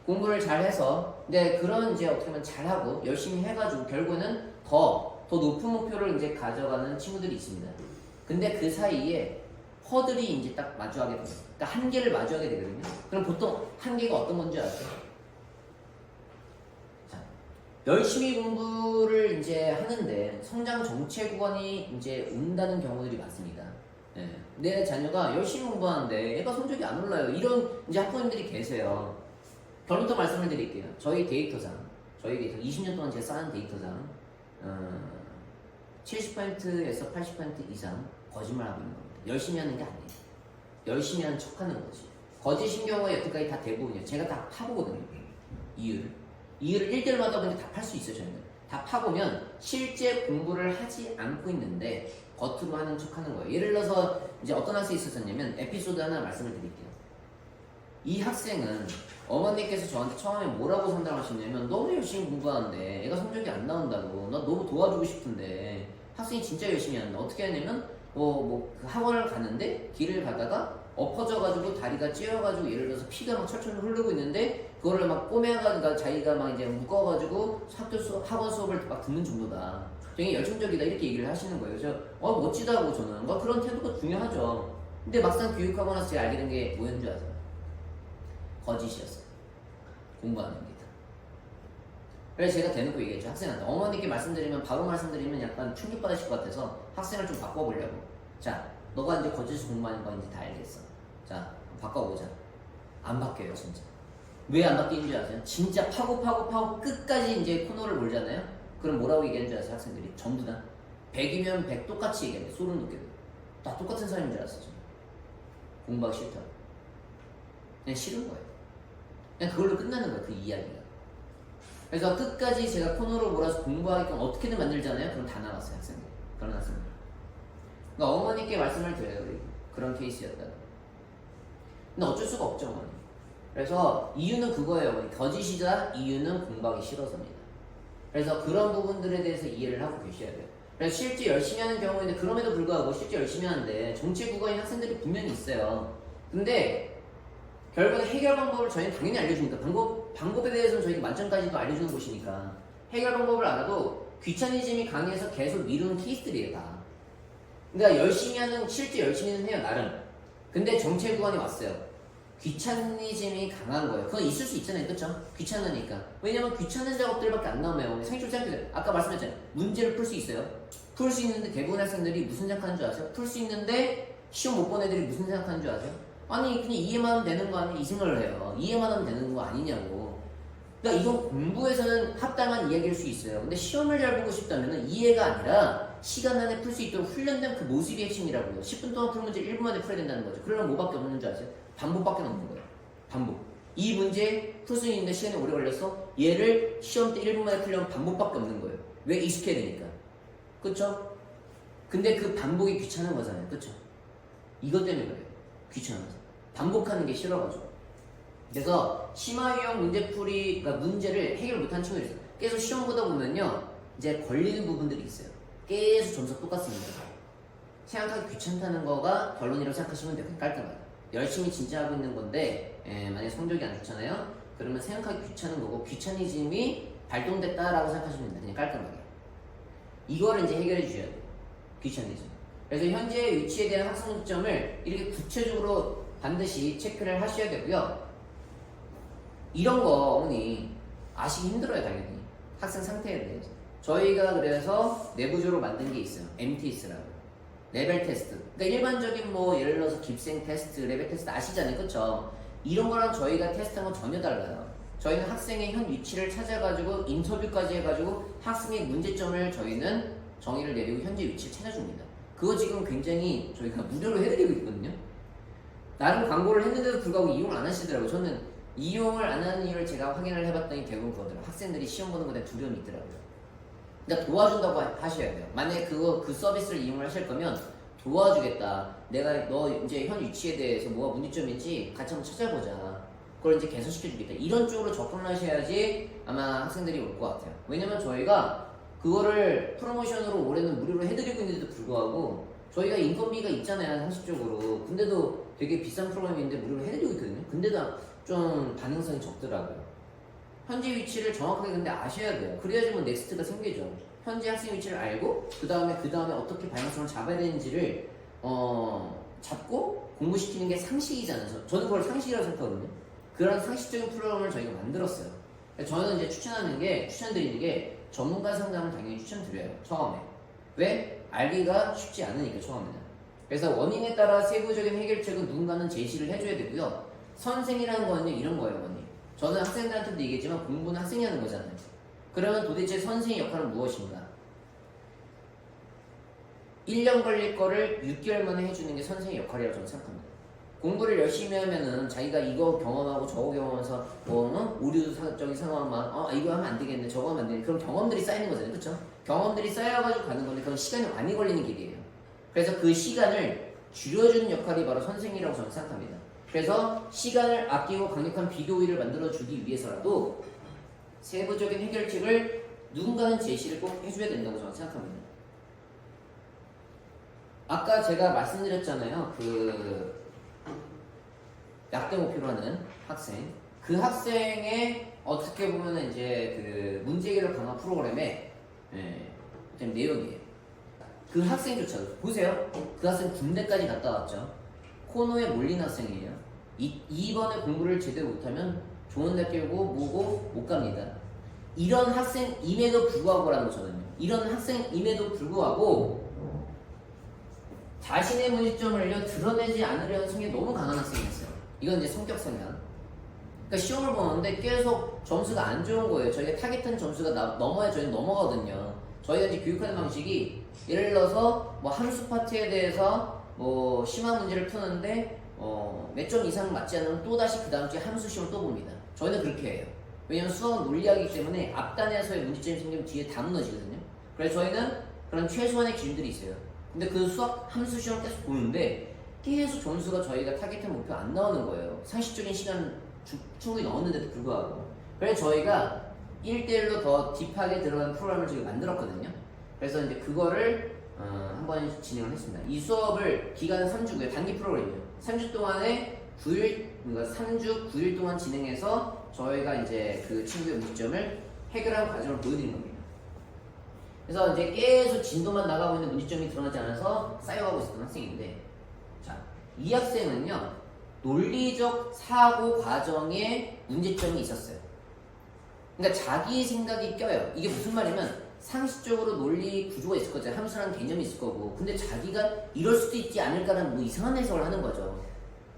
공부를 잘해서 근데 그런 이제 어떻게 보면 잘하고 열심히 해가지고 결국에는 더 높은 목표를 이제 가져가는 친구들이 있습니다. 근데 그 사이에 허들이 이제 딱 마주하게 돼요. 그러니까 한계를 마주하게 되거든요. 그럼 보통 한계가 어떤 건지 아세요? 자, 열심히 공부를 이제 하는데 성장 정체 구간이 이제 온다는 경우들이 많습니다. 네. 내 자녀가 열심히 공부하는데 얘가 성적이 안 올라요. 이런 이제 학부모님들이 계세요. 결론부터 말씀을 드릴게요. 저희 데이터상, 20년 동안 제가 쌓은 데이터상 70%에서 80% 이상 거짓말하고 있는 겁니다. 열심히 하는 게 아니에요. 열심히 하는 척하는 거지. 거짓인 경우가 여태까지 다 대부분이에요. 제가 다 파보거든요. 이유를 1대1마다 보니까 다 팔 수 있어요. 저희는 다 파보면 실제 공부를 하지 않고 있는데 겉으로 하는 척하는 거예요. 예를 들어서 이제 어떤 학생이 있었냐면 에피소드 하나 말씀을 드릴게요. 이 학생은 어머니께서 저한테 처음에 뭐라고 상담하셨냐면 너무 열심히 공부하는데 애가 성적이 안 나온다고 나 너무 도와주고 싶은데 학생이 진짜 열심히 하는데 어떻게 하냐면 그 학원을 가는데 길을 가다가 엎어져가지고 다리가 찧어가지고 예를 들어서 피가 막 철철 흐르고 있는데 그거를 막 꼬매가지고 자기가 막 이제 묶어가지고 학원 수업을 막 듣는 정도다. 되게 열정적이다 이렇게 얘기를 하시는 거예요. 그래서 멋지다고 저는 그런 태도가 중요하죠. 근데 막상 교육하고 나서 제가 알게 된 게 뭐였는 줄 아세요? 거짓이었어요. 공부하는 게. 그래서 제가 대놓고 얘기했죠. 학생한테 어머니께 바로 말씀드리면 약간 충격받으실 것 같아서 학생을 좀 바꿔보려고. 자, 너가 이제 거짓을 공부하는 거 이제 다 알겠어. 자, 바꿔보자. 안 바뀌어요, 진짜. 왜 안 바뀌는 줄 아세요? 진짜 파고 끝까지 이제 코너를 몰잖아요? 그럼 뭐라고 얘기하는 줄 아세요, 학생들이? 전부 다 100이면 100 똑같이 얘기해요. 소름 돋게도. 다 똑같은 사람인 줄 알았어, 저는. 공부하기 싫다고. 그냥 싫은 거예요. 그냥 그걸로 끝나는 거예요, 그 이야기가. 그래서 끝까지 제가 코너로 몰아서 공부하게끔 어떻게든 만들잖아요? 그럼 다 나갔어요, 학생들. 그런 학생들. 그러니까 어머니께 말씀을 드려요, 그런 케이스였다. 근데 어쩔 수가 없죠, 어머니. 그래서 이유는 그거예요, 어머니. 거짓이자 이유는 공부하기 싫어서입니다. 그래서 그런 부분들에 대해서 이해를 하고 계셔야 돼요. 그래서 실제 열심히 하는 경우에는 그럼에도 불구하고 실제 열심히 하는데 정체 구간인 학생들이 분명히 있어요. 근데 결국은 해결 방법을 저희는 당연히 알려주니까 방법에 대해서는 저희가 만점까지도 알려주는 곳이니까 해결 방법을 알아도 귀차니즘이 강해서 계속 미루는 케이스들이에요 다. 그러니까 실제 열심히는 해요 나름. 근데 정체 구간이 왔어요. 귀차니즘이 강한 거예요. 그건 있을 수 있잖아요, 그쵸? 귀찮으니까. 왜냐면 귀찮은 작업들밖에 안 나오면 생각해보세요. 생각해보세요. 아까 말씀했잖아요. 문제를 풀 수 있어요. 풀 수 있는데 대부분 학생들이 무슨 생각하는 줄 아세요? 풀 수 있는데 시험 못 본 애들이 무슨 생각하는 줄 아세요? 아니 그냥 이해만 하면 되는 거 아니야? 이 생각을 해요. 이해만 하면 되는 거 아니냐고. 그러니까 이건 공부에서는 합당한 이야기일 수 있어요. 근데 시험을 잘 보고 싶다면 이해가 아니라 시간 안에 풀 수 있도록 훈련된 그 모습이 핵심이라고요. 10분 동안 푸는 문제 1분 만에 풀어야 된다는 거죠. 그러면 뭐밖에 없는 줄 아세요? 반복밖에 없는 거예요. 반복. 이 문제 풀 수 있는데 시간이 오래 걸렸어? 얘를 시험 때 1분 만에 풀려면 반복밖에 없는 거예요. 왜? 익숙해야 되니까. 그쵸? 근데 그 반복이 귀찮은 거잖아요. 그쵸? 이것 때문에 그래요. 귀찮아서. 반복하는 게 싫어가지고. 그래서 심화 유형 문제풀이, 그러니까 문제를 해결 못하는 친구들이 있어요. 계속 시험 보다 보면요, 이제 걸리는 부분들이 있어요. 계속 점수가 똑같습니다. 생각하기 귀찮다는 거가 결론이라고 생각하시면 돼요. 깔끔하게. 열심히 진짜 하고 있는 건데, 만약에 성적이 안 좋잖아요? 그러면 생각하기 귀찮은 거고, 귀차니즘이 발동됐다라고 생각하시면 됩니다. 그냥 깔끔하게. 이거를 이제 해결해 주셔야 돼요. 귀차니즘. 그래서 현재 위치에 대한 학생 시점을 이렇게 구체적으로 반드시 체크를 하셔야 되고요. 이런 거 어머니 아시기 힘들어요, 당연히. 학생 상태에 대해서. 저희가 그래서 내부적으로 만든 게 있어요. MTS라고. 레벨 테스트. 그러니까 일반적인 예를 들어서 깁생 테스트, 레벨 테스트 아시잖아요, 그쵸? 이런 거랑 저희가 테스트한 건 전혀 달라요. 저희는 학생의 현 위치를 찾아가지고 인터뷰까지 해가지고 학생의 문제점을 저희는 정의를 내리고 현재 위치를 찾아줍니다. 그거 지금 굉장히 저희가 무료로 해드리고 있거든요. 나름 광고를 했는데도 불구하고 이용을 안 하시더라고요. 저는 이용을 안 하는 이유를 제가 확인을 해봤더니 대부분 그거더라고요. 학생들이 시험 보는 거에 대한 두려움이 있더라고요. 그러니까 도와준다고 하셔야 돼요. 만약에 그 서비스를 이용을 하실 거면 도와주겠다. 내가 너 이제 현 위치에 대해서 뭐가 문제점인지 같이 한번 찾아보자. 그걸 이제 개선시켜주겠다. 이런 쪽으로 접근을 하셔야지 아마 학생들이 올 것 같아요. 왜냐면 저희가 그거를 프로모션으로 올해는 무료로 해드리고 있는데도 불구하고 저희가 인건비가 있잖아요, 상식적으로. 근데도 되게 비싼 프로그램인데 무료로 해드리고 있거든요. 근데도 좀 반응성이 적더라고요. 현재 위치를 정확하게 근데 아셔야 돼요. 그래야지 뭐 넥스트가 생기죠. 현재 학생 위치를 알고 그 다음에 어떻게 방향성을 잡아야 되는지를 잡고 공부시키는 게 상식이잖아요. 저는 그걸 상식이라고 생각하거든요. 그런 상식적인 프로그램을 저희가 만들었어요. 저는 이제 추천드리는 게 전문가 상담을 당연히 추천드려요. 처음에. 왜? 알기가 쉽지 않으니까 처음에는. 그래서 원인에 따라 세부적인 해결책은 누군가는 제시를 해줘야 되고요. 선생이라는 거는 이런 거예요, 원인. 저는 학생들한테도 얘기했지만 공부는 학생이 하는 거잖아요. 그러면 도대체 선생의 역할은 무엇인가? 1년 걸릴 거를 6개월 만에 해주는 게 선생의 역할이라고 저는 생각합니다. 공부를 열심히 하면은 자기가 이거 경험하고 저거 경험해서 오류적인 상황만 이거 하면 안 되겠네 저거 하면 안 되겠네 그럼 경험들이 쌓이는 거잖아요. 그쵸? 경험들이 쌓여가지고 가는 건데 그건 시간이 많이 걸리는 길이에요. 그래서 그 시간을 줄여주는 역할이 바로 선생이라고 저는 생각합니다. 그래서 시간을 아끼고 강력한 비교의를 만들어주기 위해서라도 세부적인 해결책을 누군가는 제시를 꼭 해줘야 된다고 저는 생각합니다. 아까 제가 말씀드렸잖아요. 그 약대 목표로 하는 학생. 그 학생의 어떻게 보면 이제 그 문제해결 강화 프로그램의 내용이에요. 그 학생조차도 보세요. 그 학생 군대까지 갔다 왔죠. 코너에 몰린 학생이에요. 이번에 공부를 제대로 못하면 좋은 대학교고 뭐고 못 갑니다. 이런 학생임에도 불구하고라는 거 저는요. 이런 학생임에도 불구하고 자신의 문제점을 드러내지 않으려는 성향이 너무 강한 학생이었어요. 이건 이제 성격 성향. 그러니까 시험을 보는데 계속 점수가 안 좋은 거예요. 저희가 타겟한 점수가 넘어야 저희는 넘어가거든요. 저희가 이제 교육하는 방식이 예를 들어서 뭐 함수 파트에 대해서 뭐 심화 문제를 푸는데 몇 점 이상 맞지 않으면 또 다시 그 다음 주에 함수 시험 또 봅니다. 저희는 그렇게 해요. 왜냐면 수학은 논리학이기 때문에 앞단에서의 문제점이 생기면 뒤에 다 무너지거든요. 그래서 저희는 그런 최소한의 기준들이 있어요. 근데 그 수학 함수 시험 계속 보는데 계속 점수가 저희가 타겟한 목표 안 나오는 거예요. 상식적인 시간 충분히 넣었는데도 불구하고. 그래서 저희가 1대1로 더 딥하게 들어가는 프로그램을 저희가 만들었거든요. 그래서 이제 그거를 한번 진행을 했습니다. 이 수업을 기간은 3주고요. 단기 프로그램이에요. 3주 동안에 9일, 그러니까 3주 9일 동안 진행해서 저희가 이제 그 친구의 문제점을 해결하는 과정을 보여드리는 겁니다. 그래서 이제 계속 진도만 나가고 있는 문제점이 드러나지 않아서 쌓여가고 있었던 학생인데, 자, 이 학생은요, 논리적 사고 과정에 문제점이 있었어요. 그러니까 자기 생각이 껴요. 이게 무슨 말이면 상식적으로 논리 구조가 있을 거죠. 함수라는 개념이 있을 거고. 근데 자기가 이럴 수도 있지 않을까라는 뭐 이상한 해석을 하는 거죠.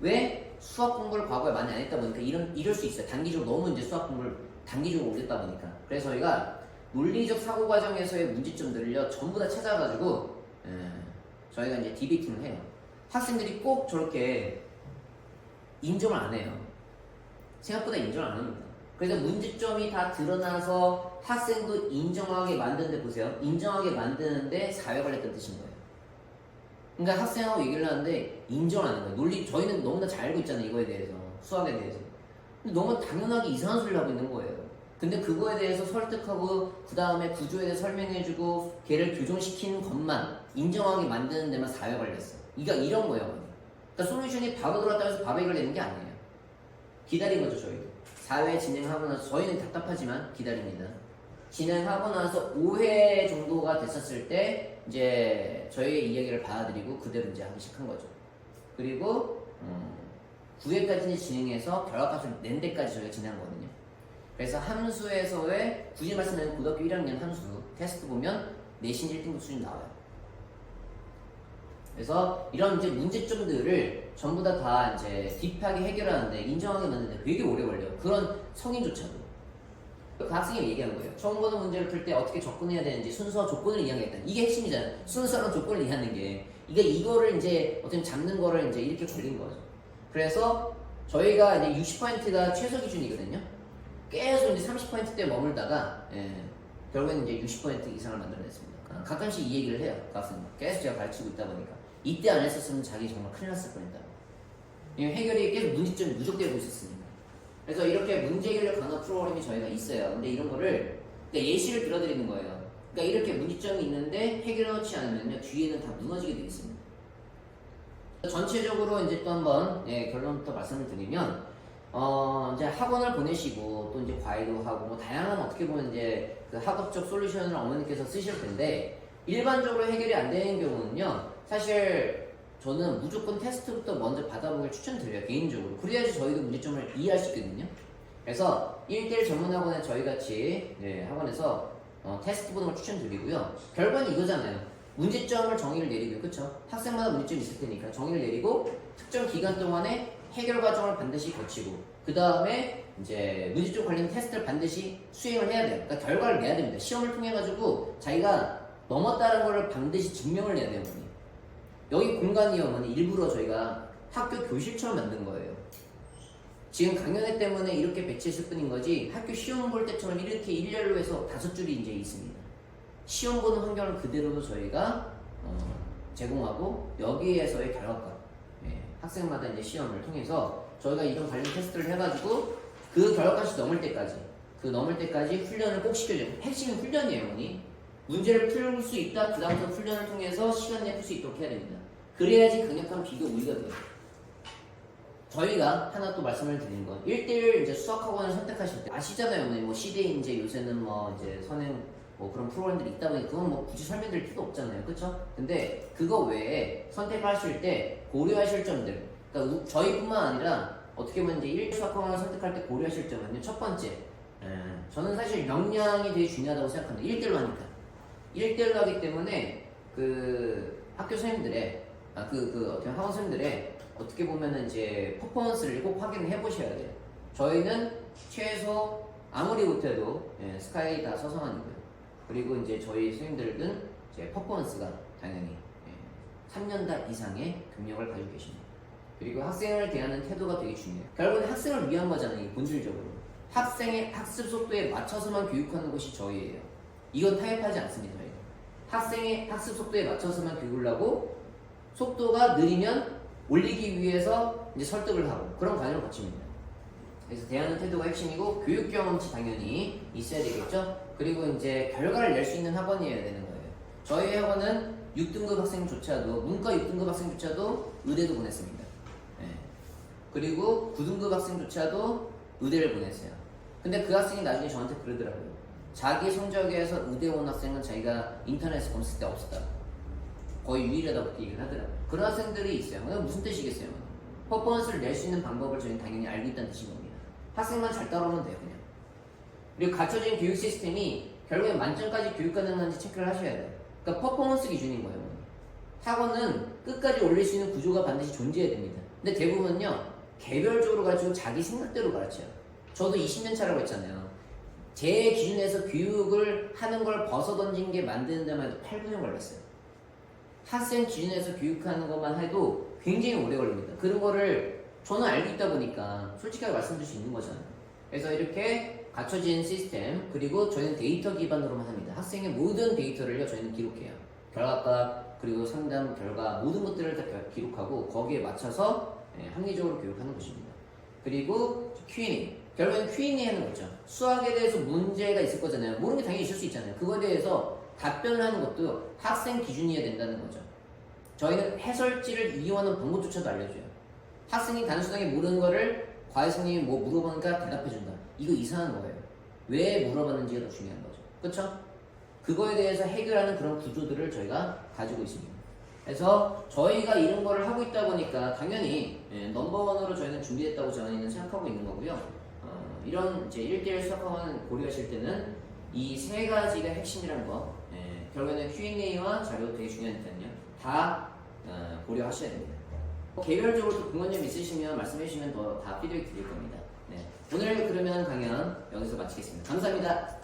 왜? 수학 공부를 과거에 많이 안 했다 보니까 이럴 수 있어요. 단기적으로 너무 이제 수학 공부를 단기적으로 올렸다 보니까. 그래서 저희가 논리적 사고 과정에서의 문제점들을요 전부 다 찾아가지고 저희가 이제 디베이팅을 해요. 학생들이 꼭 저렇게 인정을 안 해요. 생각보다 인정을 안 합니다. 그래서 문제점이 다 드러나서 학생도 인정하게 만드는데 보세요. 인정하게 만드는데 4회 걸렸다는 뜻인 거예요. 그러니까 학생하고 얘기를 하는데 인정을 안 하는 거예요. 논리 저희는 너무나 잘 알고 있잖아요. 이거에 대해서. 수학에 대해서. 근데 너무 당연하게 이상한 소리를 하고 있는 거예요. 근데 그거에 대해서 설득하고 그 다음에 구조에 대해서 설명해주고 걔를 교정시키는 것만 인정하게 만드는 데만 4회 걸렸어요. 이런 거예요. 그러니까 솔루션이 바로 들어왔다고 해서 바로 해결되는 게 아니에요. 기다린 거죠. 저희도 4회 진행하고 나서 저희는 답답하지만 기다립니다. 진행하고 나서 5회 정도가 됐었을 때 이제 저희의 이야기를 받아들이고 그대로 이제 하기 시작한 거죠. 그리고 9회까지 진행해서 결과값을 낸 데까지 저희가 진행한 거거든요. 그래서 함수에서의 굳이 말씀드리면 고등학교 1학년 함수 테스트 보면 내신 1등급 수준 나와요. 그래서 이런 이제 문제점들을 전부 다 이제 딥하게 해결하는데 인정하게 만드는데 되게 오래 걸려요. 그런 성인조차도. 그 학생이 얘기한 거예요. 처음 보는 문제를 풀 때 어떻게 접근해야 되는지 순서와 조건을 이해하겠다. 이게 핵심이잖아요. 순서랑 조건을 이해하는 게. 이거를 이제 어떻게 잡는 거를 이제 이렇게 걸린 거죠. 그래서 저희가 이제 60%가 최소 기준이거든요. 계속 이제 30%대 머물다가 결국에는 이제 60% 이상을 만들어냈습니다. 가끔씩 이 얘기를 해요. 가끔 계속 제가 가르치고 있다 보니까 이때 안 했었으면 자기 정말 큰일 났을 뻔했다. 해결이 계속 문제점이 누적되고 있었으니까. 그래서 이렇게 문제 해결 강화 프로그램이 저희가 있어요. 근데 이런 거를 그러니까 예시를 들어드리는 거예요. 그러니까 이렇게 문제점이 있는데 해결해놓지 않으면요 뒤에는 다 무너지게 되어 있습니다. 전체적으로 이제 또 한번 결론부터 말씀을 드리면 이제 학원을 보내시고 또 이제 과외도 하고 뭐 다양한 어떻게 보면 이제 그 학업적 솔루션을 어머니께서 쓰실 텐데 일반적으로 해결이 안 되는 경우는요. 사실 저는 무조건 테스트부터 먼저 받아보길 추천드려요. 개인적으로. 그래야지 저희도 문제점을 이해할 수 있거든요. 그래서 1대1 전문 학원에 저희 같이 학원에서 테스트 보는 걸 추천드리고요. 결과는 이거잖아요. 문제점을 정의를 내리고요. 그쵸? 학생마다 문제점이 있을 테니까 정의를 내리고 특정 기간 동안에 해결 과정을 반드시 거치고 그 다음에 이제 문제점 관련 테스트를 반드시 수행을 해야 돼요. 그러니까 결과를 내야 됩니다. 시험을 통해 가지고 자기가 넘었다는 걸 반드시 증명을 해야 돼요. 어머니. 여기 공간이 어머니 일부러 저희가 학교 교실처럼 만든 거예요. 지금 강연회 때문에 이렇게 배치했을 뿐인 거지 학교 시험 볼 때처럼 이렇게 일렬로 해서 5줄이 이제 있습니다. 시험 보는 환경을 그대로도 저희가 제공하고 여기에서의 결과값 학생마다 이제 시험을 통해서 저희가 이런 관련 테스트를 해가지고 그 결과값이 넘을 때까지 훈련을 꼭 시켜줘요. 핵심은 훈련이에요, 어머니. 문제를 풀 수 있다. 그 다음부터 훈련을 통해서 시간 내에 풀 수 있도록 해야 됩니다. 그래야지 강력한 비교 우위가 돼요. 저희가 하나 또 말씀을 드리는 건 1대1 이제 수학학원을 선택하실 때 아시잖아요, 어머니. 뭐 시대에 이제 요새는 뭐 이제 선행 뭐 그런 프로그램들이 있다 보니 그건 뭐 굳이 설명드릴 필요 없잖아요, 그쵸? 근데 그거 외에 선택하실 때 고려하실 점들, 그러니까 저희뿐만 아니라 어떻게 보면 이제 1대1 수학학원을 선택할 때 고려하실 점은요. 첫 번째, 저는 사실 역량이 되게 중요하다고 생각합니다. 1대1로 하니까 1대1로 하기 때문에 그 학교 선생님들의 어떻게 학원 선생님들의 어떻게 보면은 이제 퍼포먼스를 꼭 확인을 해보셔야 돼요. 저희는 최소 아무리 못해도 스카이 다 서성한이고요. 그리고 이제 저희 선생님들은 이제 퍼포먼스가 당연히 3년단 이상의 경력을 가지고 계십니다. 그리고 학생을 대하는 태도가 되게 중요해요. 결국은 학생을 위한 거잖아요, 이게 본질적으로. 학생의 학습 속도에 맞춰서만 교육하는 곳이 저희예요. 이건 타협하지 않습니다, 저희가. 학생의 학습 속도에 맞춰서만 교육을 하고 속도가 느리면 올리기 위해서 이제 설득을 하고 그런 과정을 거칩니다. 그래서 대하는 태도가 핵심이고 교육 경험치 당연히 있어야 되겠죠. 그리고 이제 결과를 낼 수 있는 학원이어야 되는 거예요. 저희 학원은 6등급 학생조차도 문과 6등급 학생조차도 의대도 보냈습니다. 그리고 9등급 학생조차도 의대를 보냈어요. 근데 그 학생이 나중에 저한테 그러더라고요. 자기 성적에서 의대 온 학생은 자기가 인터넷에 검색할 때 없었다. 거의 유일하다고 얘기를 하더라고요. 그런 학생들이 있어요. 그게 무슨 뜻이겠어요? 퍼포먼스를 낼 수 있는 방법을 저희는 당연히 알고 있다는 뜻인 겁니다. 학생만 잘 따라오면 돼요, 그냥. 그리고 갖춰진 교육 시스템이 결국에 만점까지 교육 가능한지 체크를 하셔야 돼요. 그러니까 퍼포먼스 기준인 거예요. 학원은 끝까지 올릴 수 있는 구조가 반드시 존재해야 됩니다. 근데 대부분은요, 개별적으로 가르치고 자기 생각대로 가르쳐요. 저도 20년 차라고 했잖아요. 제 기준에서 교육을 하는 걸 벗어던진 게 만드는 데만 해도 8분이 걸렸어요. 학생 기준에서 교육하는 것만 해도 굉장히 오래 걸립니다. 그런 거를 저는 알고 있다 보니까 솔직하게 말씀드릴 수 있는 거잖아요. 그래서 이렇게 갖춰진 시스템, 그리고 저희는 데이터 기반으로만 합니다. 학생의 모든 데이터를요, 저희는 기록해요. 결과값, 그리고 상담 결과, 모든 것들을 다 기록하고 거기에 맞춰서 합리적으로 교육하는 것입니다. 그리고 Q&A. 결국엔 Q&A 하는 거죠. 수학에 대해서 문제가 있을 거잖아요. 모르는 게 당연히 있을 수 있잖아요. 그거에 대해서 답변을 하는 것도 학생 기준이어야 된다는 거죠. 저희는 해설지를 이용하는 방법조차도 알려줘요. 학생이 단순하게 모르는 거를 과외 선생님이 뭐 물어보니까 대답해준다. 이거 이상한 거예요. 왜 물어봤는지가 더 중요한 거죠. 그쵸? 그거에 대해서 해결하는 그런 구조들을 저희가 가지고 있습니다. 그래서 저희가 이런 거를 하고 있다 보니까 당연히 넘버원으로 저희는 준비했다고 저희는 생각하고 있는 거고요. 이런 이제 1대1 수학학원 고려하실 때는 이 세 가지가 핵심이라는 거, 결국에는 Q&A와 자료도 되게 중요하니까요. 다 고려하셔야 됩니다. 개별적으로 또 궁금한 점 있으시면 말씀해 주시면 더 다 피드백 드릴 겁니다. 오늘 그러면 강연 여기서 마치겠습니다. 감사합니다.